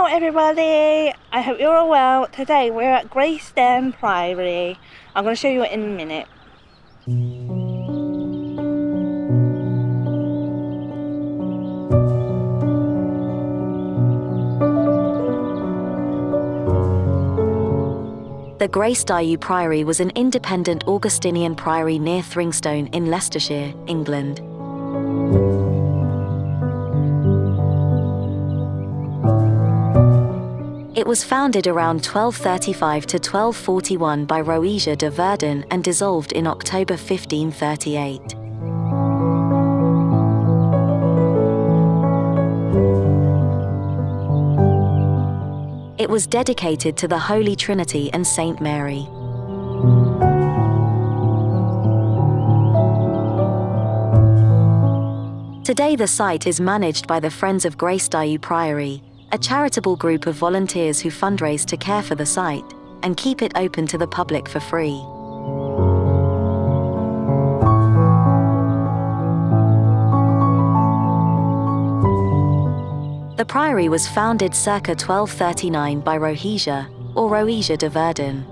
everybody, I hope you're all well. Today we're at Greystone Priory. I'm going to show you it in a minute. The Greystone Priory was an independent Augustinian priory near Thringstone in Leicestershire, England. It was founded around 1235 to 1241 by Roger de Verdun and dissolved in October 1538. It was dedicated to the Holy Trinity and Saint Mary. Today the site is managed by the Friends of Greystone Priory, a charitable group of volunteers who fundraise to care for the site and keep it open to the public for free. The priory was founded circa 1239 by Roger de Verdun.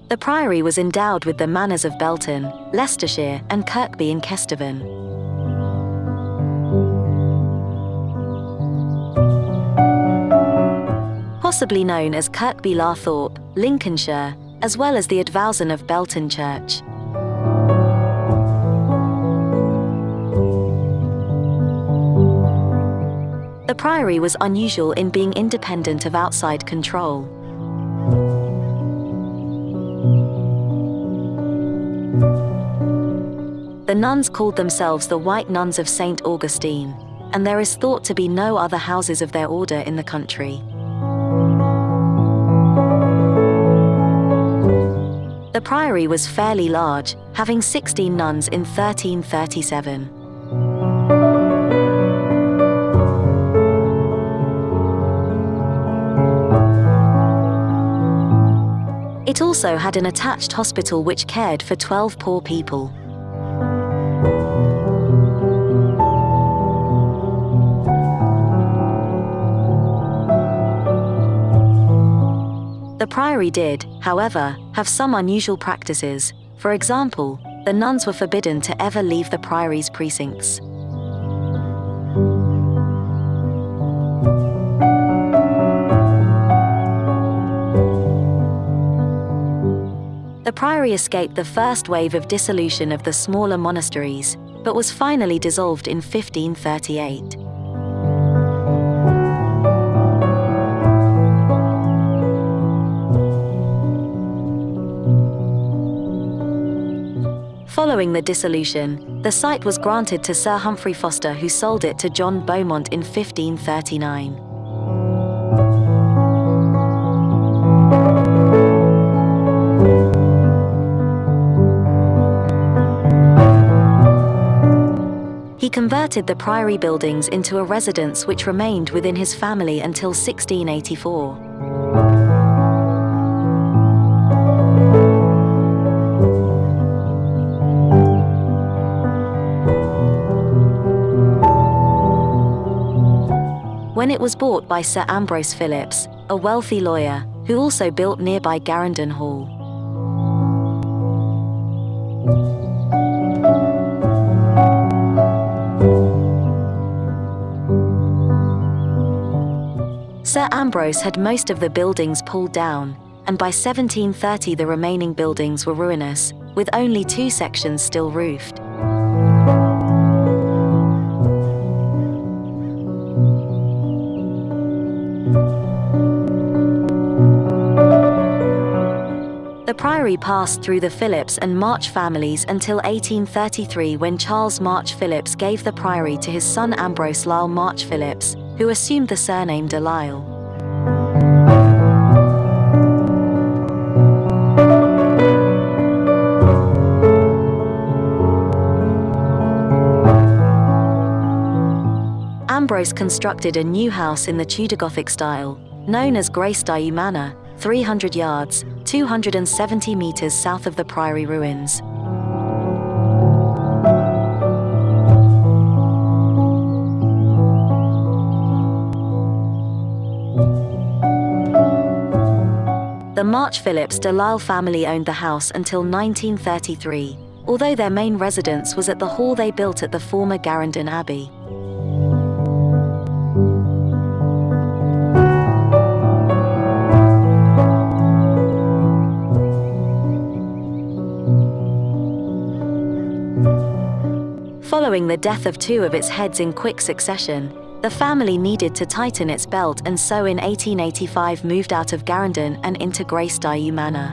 The priory was endowed with the manors of Belton, Leicestershire, and Kirkby in Kesteven. Possibly known as Kirkby Larthorpe, Lincolnshire, as well as the Advowson of Belton Church. The priory was unusual in being independent of outside control. The nuns called themselves the White Nuns of St. Augustine, and there is thought to be no other houses of their order in the country. The priory was fairly large, having 16 nuns in 1337. It also had an attached hospital which cared for 12 poor people. The priory did, however, have some unusual practices. For example, the nuns were forbidden to ever leave the priory's precincts. The priory escaped the first wave of dissolution of the smaller monasteries, but was finally dissolved in 1538. Following the dissolution, the site was granted to Sir Humphrey Foster, who sold it to John Beaumont in 1539. He converted the priory buildings into a residence which remained within his family until 1684. When it was bought by Sir Ambrose Phillips, a wealthy lawyer, who also built nearby Garendon Hall. Sir Ambrose had most of the buildings pulled down, and by 1730 the remaining buildings were ruinous, with only 2 sections still roofed. The priory passed through the Phillips and March families until 1833, when Charles March Phillips gave the priory to his son Ambrose Lisle March Phillips, who assumed the surname de Lisle. Ambrose constructed a new house in the Tudor Gothic style, known as Greystone Manor, 300 yards, 270 meters south of the priory ruins. March Phillips Delisle family owned the house until 1933, although their main residence was at the hall they built at the former Garendon Abbey. Following the death of two of its heads in quick succession, the family needed to tighten its belt and so in 1885 moved out of Garendon and into Gracedieu Manor.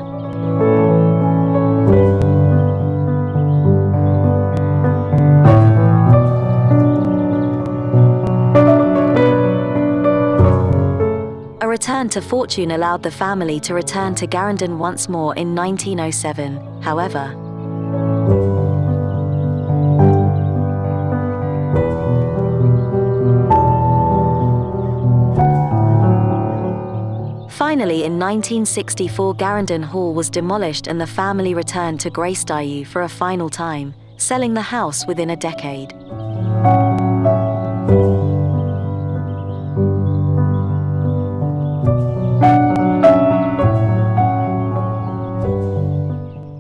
A return to fortune allowed the family to return to Garendon once more in 1907, however. Finally, in 1964, Garendon Hall was demolished and the family returned to Gracedieu for a final time, selling the house within a decade.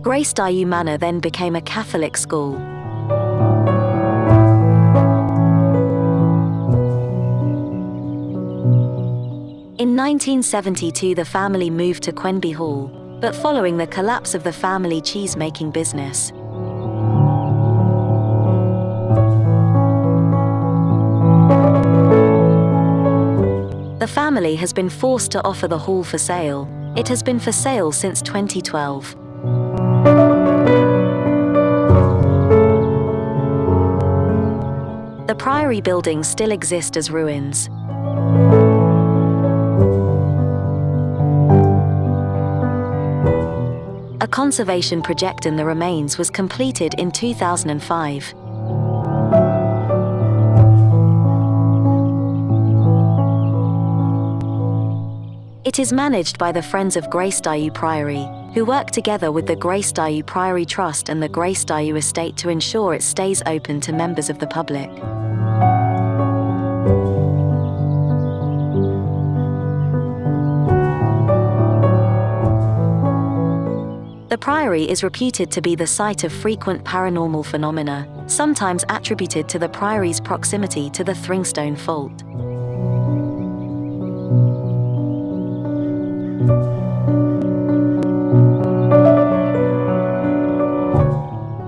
Gracedieu Manor then became a Catholic school. In 1972 the family moved to Quenby Hall, but following the collapse of the family cheese-making business, the family has been forced to offer the hall for sale. It has been for sale since 2012. The Priory buildings still exist as ruins. A conservation project in the remains was completed in 2005. It is managed by the Friends of Gracedieu Priory, who work together with the Gracedieu Priory Trust and the Gracedieu Estate to ensure it stays open to members of the public. The Priory is reputed to be the site of frequent paranormal phenomena, sometimes attributed to the Priory's proximity to the Thringstone Fault.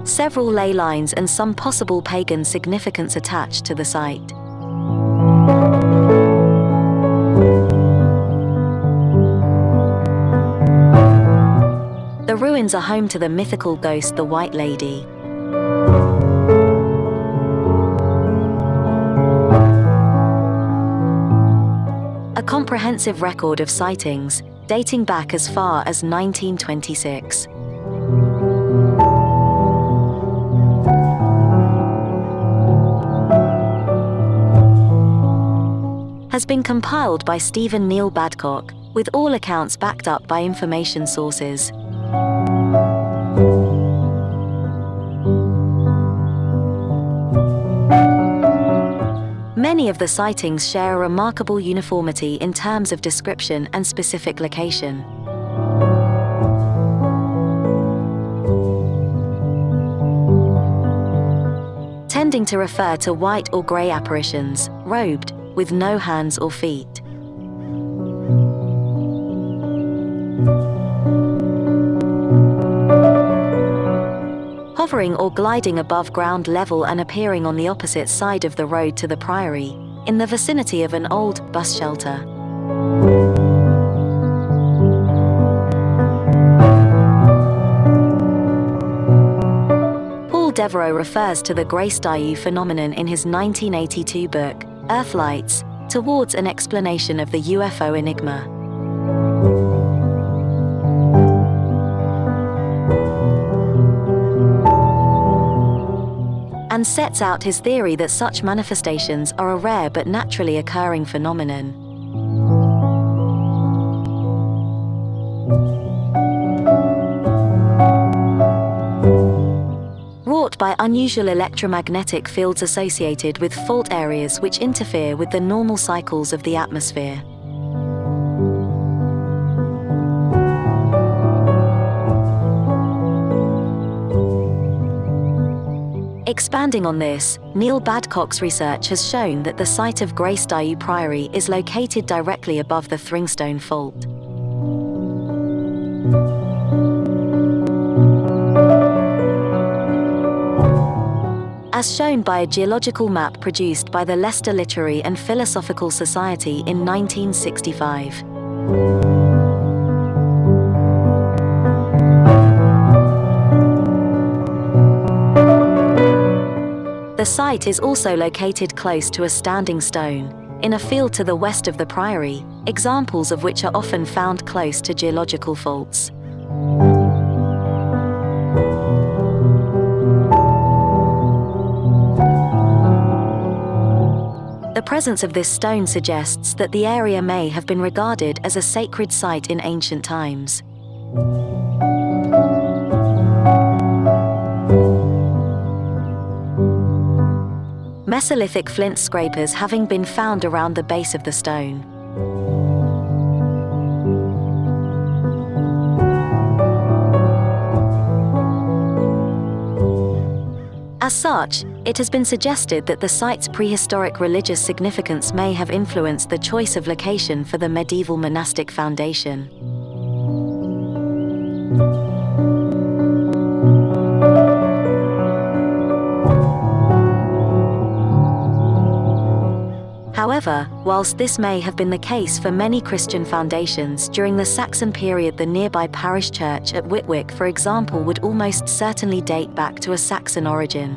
Several ley lines and some possible pagan significance attached to the site. The ruins are home to the mythical ghost the White Lady. A comprehensive record of sightings, dating back as far as 1926. Has been compiled by Stephen Neal Badcock, with all accounts backed up by information sources. Many of the sightings share a remarkable uniformity in terms of description and specific location. Tending to refer to white or grey apparitions, robed, with no hands or feet. Hovering or gliding above ground level and appearing on the opposite side of the road to the Priory, in the vicinity of an old bus shelter. Paul Devereux refers to the Gracedieu phenomenon in his 1982 book, Earthlights, towards an explanation of the UFO enigma. And sets out his theory that such manifestations are a rare but naturally occurring phenomenon. Wrought by unusual electromagnetic fields associated with fault areas which interfere with the normal cycles of the atmosphere. Expanding on this, Neil Badcock's research has shown that the site of Grace Dieu Priory is located directly above the Thringstone Fault. As shown by a geological map produced by the Leicester Literary and Philosophical Society in 1965. The site is also located close to a standing stone, in a field to the west of the priory, examples of which are often found close to geological faults. The presence of this stone suggests that the area may have been regarded as a sacred site in ancient times. Mesolithic flint scrapers having been found around the base of the stone. As such, it has been suggested that the site's prehistoric religious significance may have influenced the choice of location for the medieval monastic foundation. However, whilst this may have been the case for many Christian foundations during the Saxon period, the nearby parish church at Whitwick, for example, would almost certainly date back to a Saxon origin.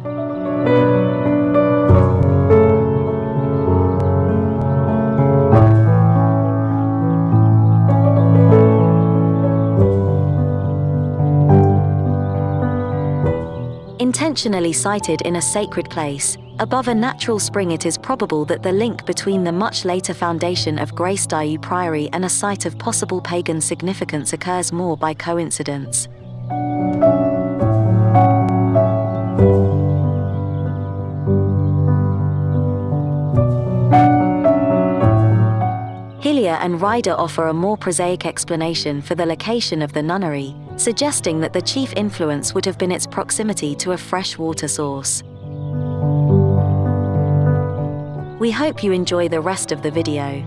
Intentionally sited in a sacred place, above a natural spring, it is probable that the link between the much later foundation of Grace Dieu Priory and a site of possible pagan significance occurs more by coincidence. Hillier and Ryder offer a more prosaic explanation for the location of the nunnery, suggesting that the chief influence would have been its proximity to a fresh water source. We hope you enjoy the rest of the video.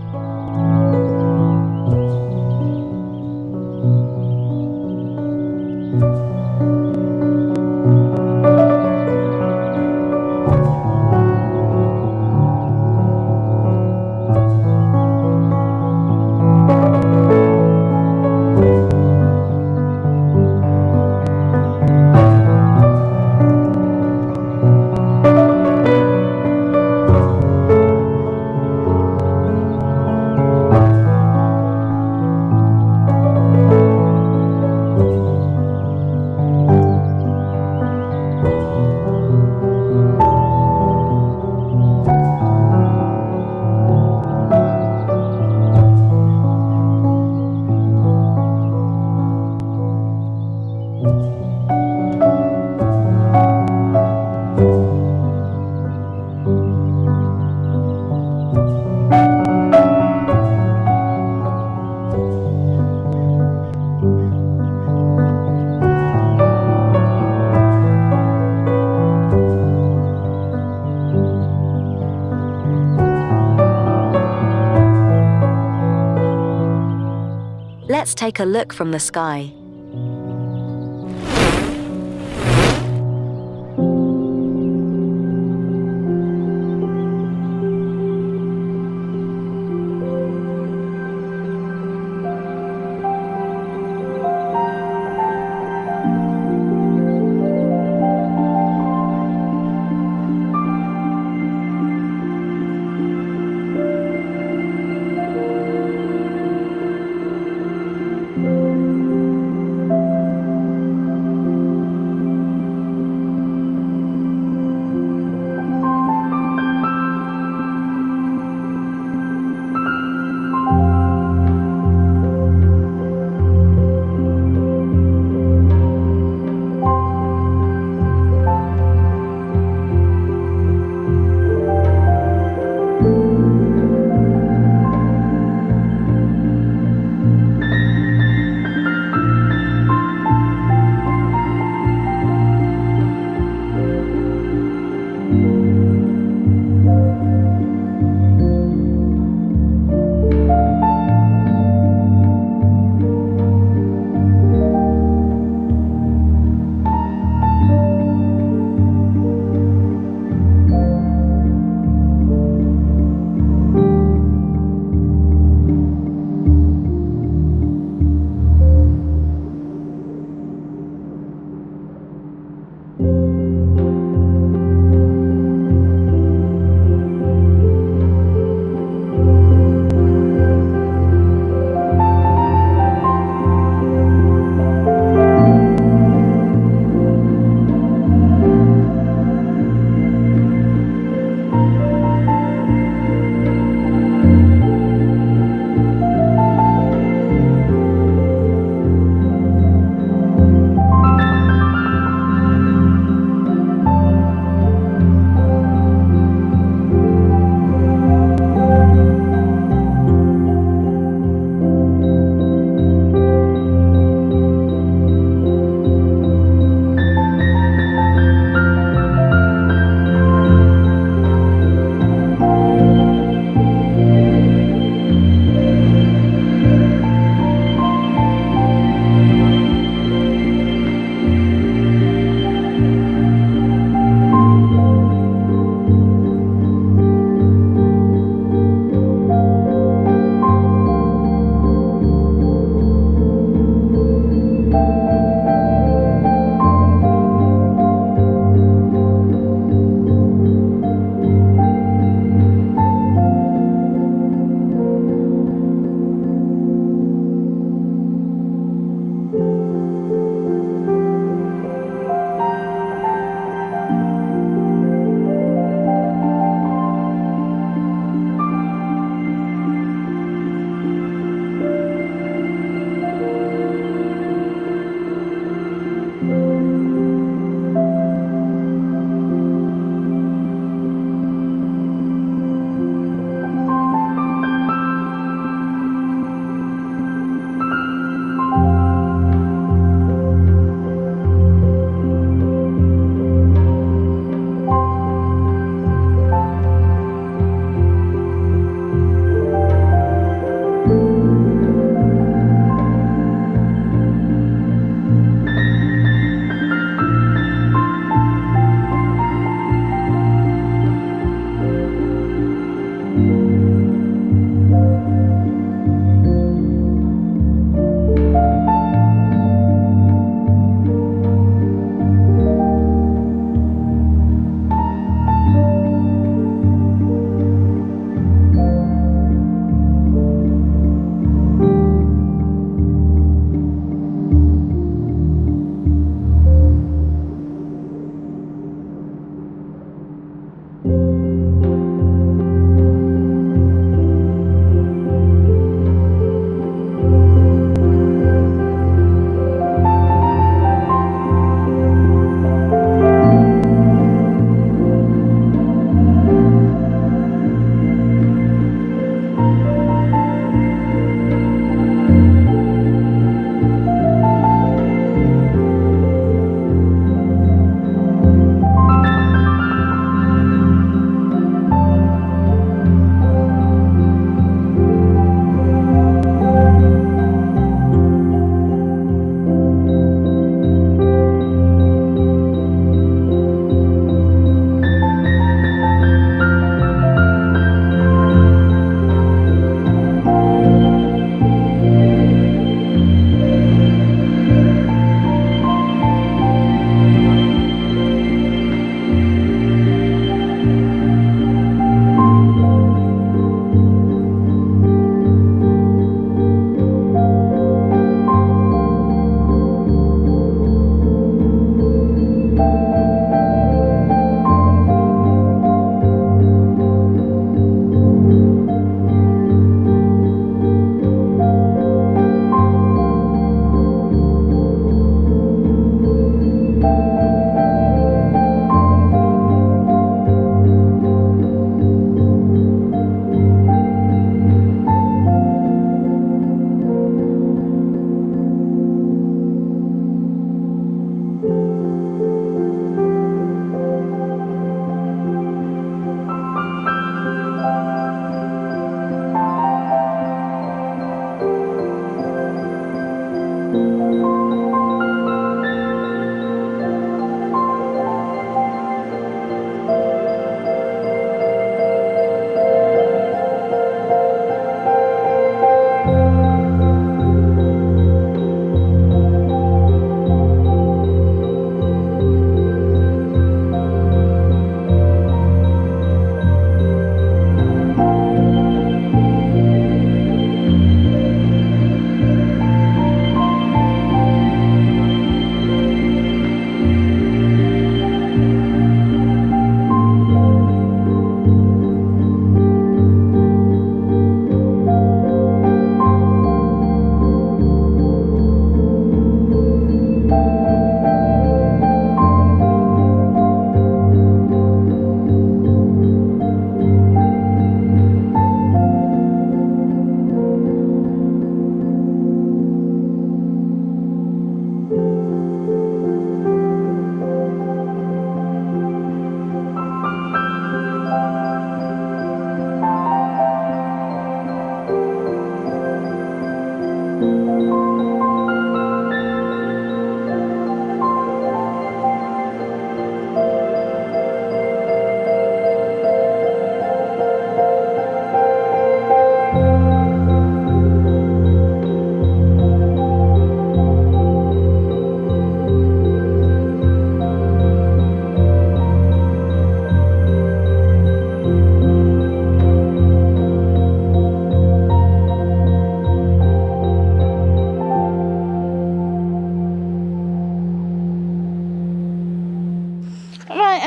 Let's take a look from the sky.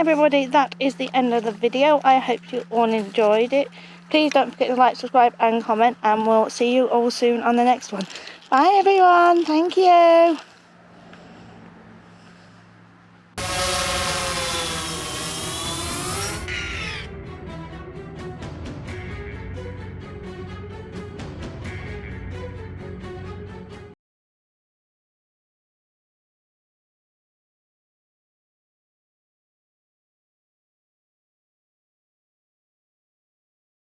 everybody, that is the end of the video. I hope you all enjoyed it. Please don't forget to like, subscribe and comment, and we'll see you all soon on the next one. Bye everyone, thank you.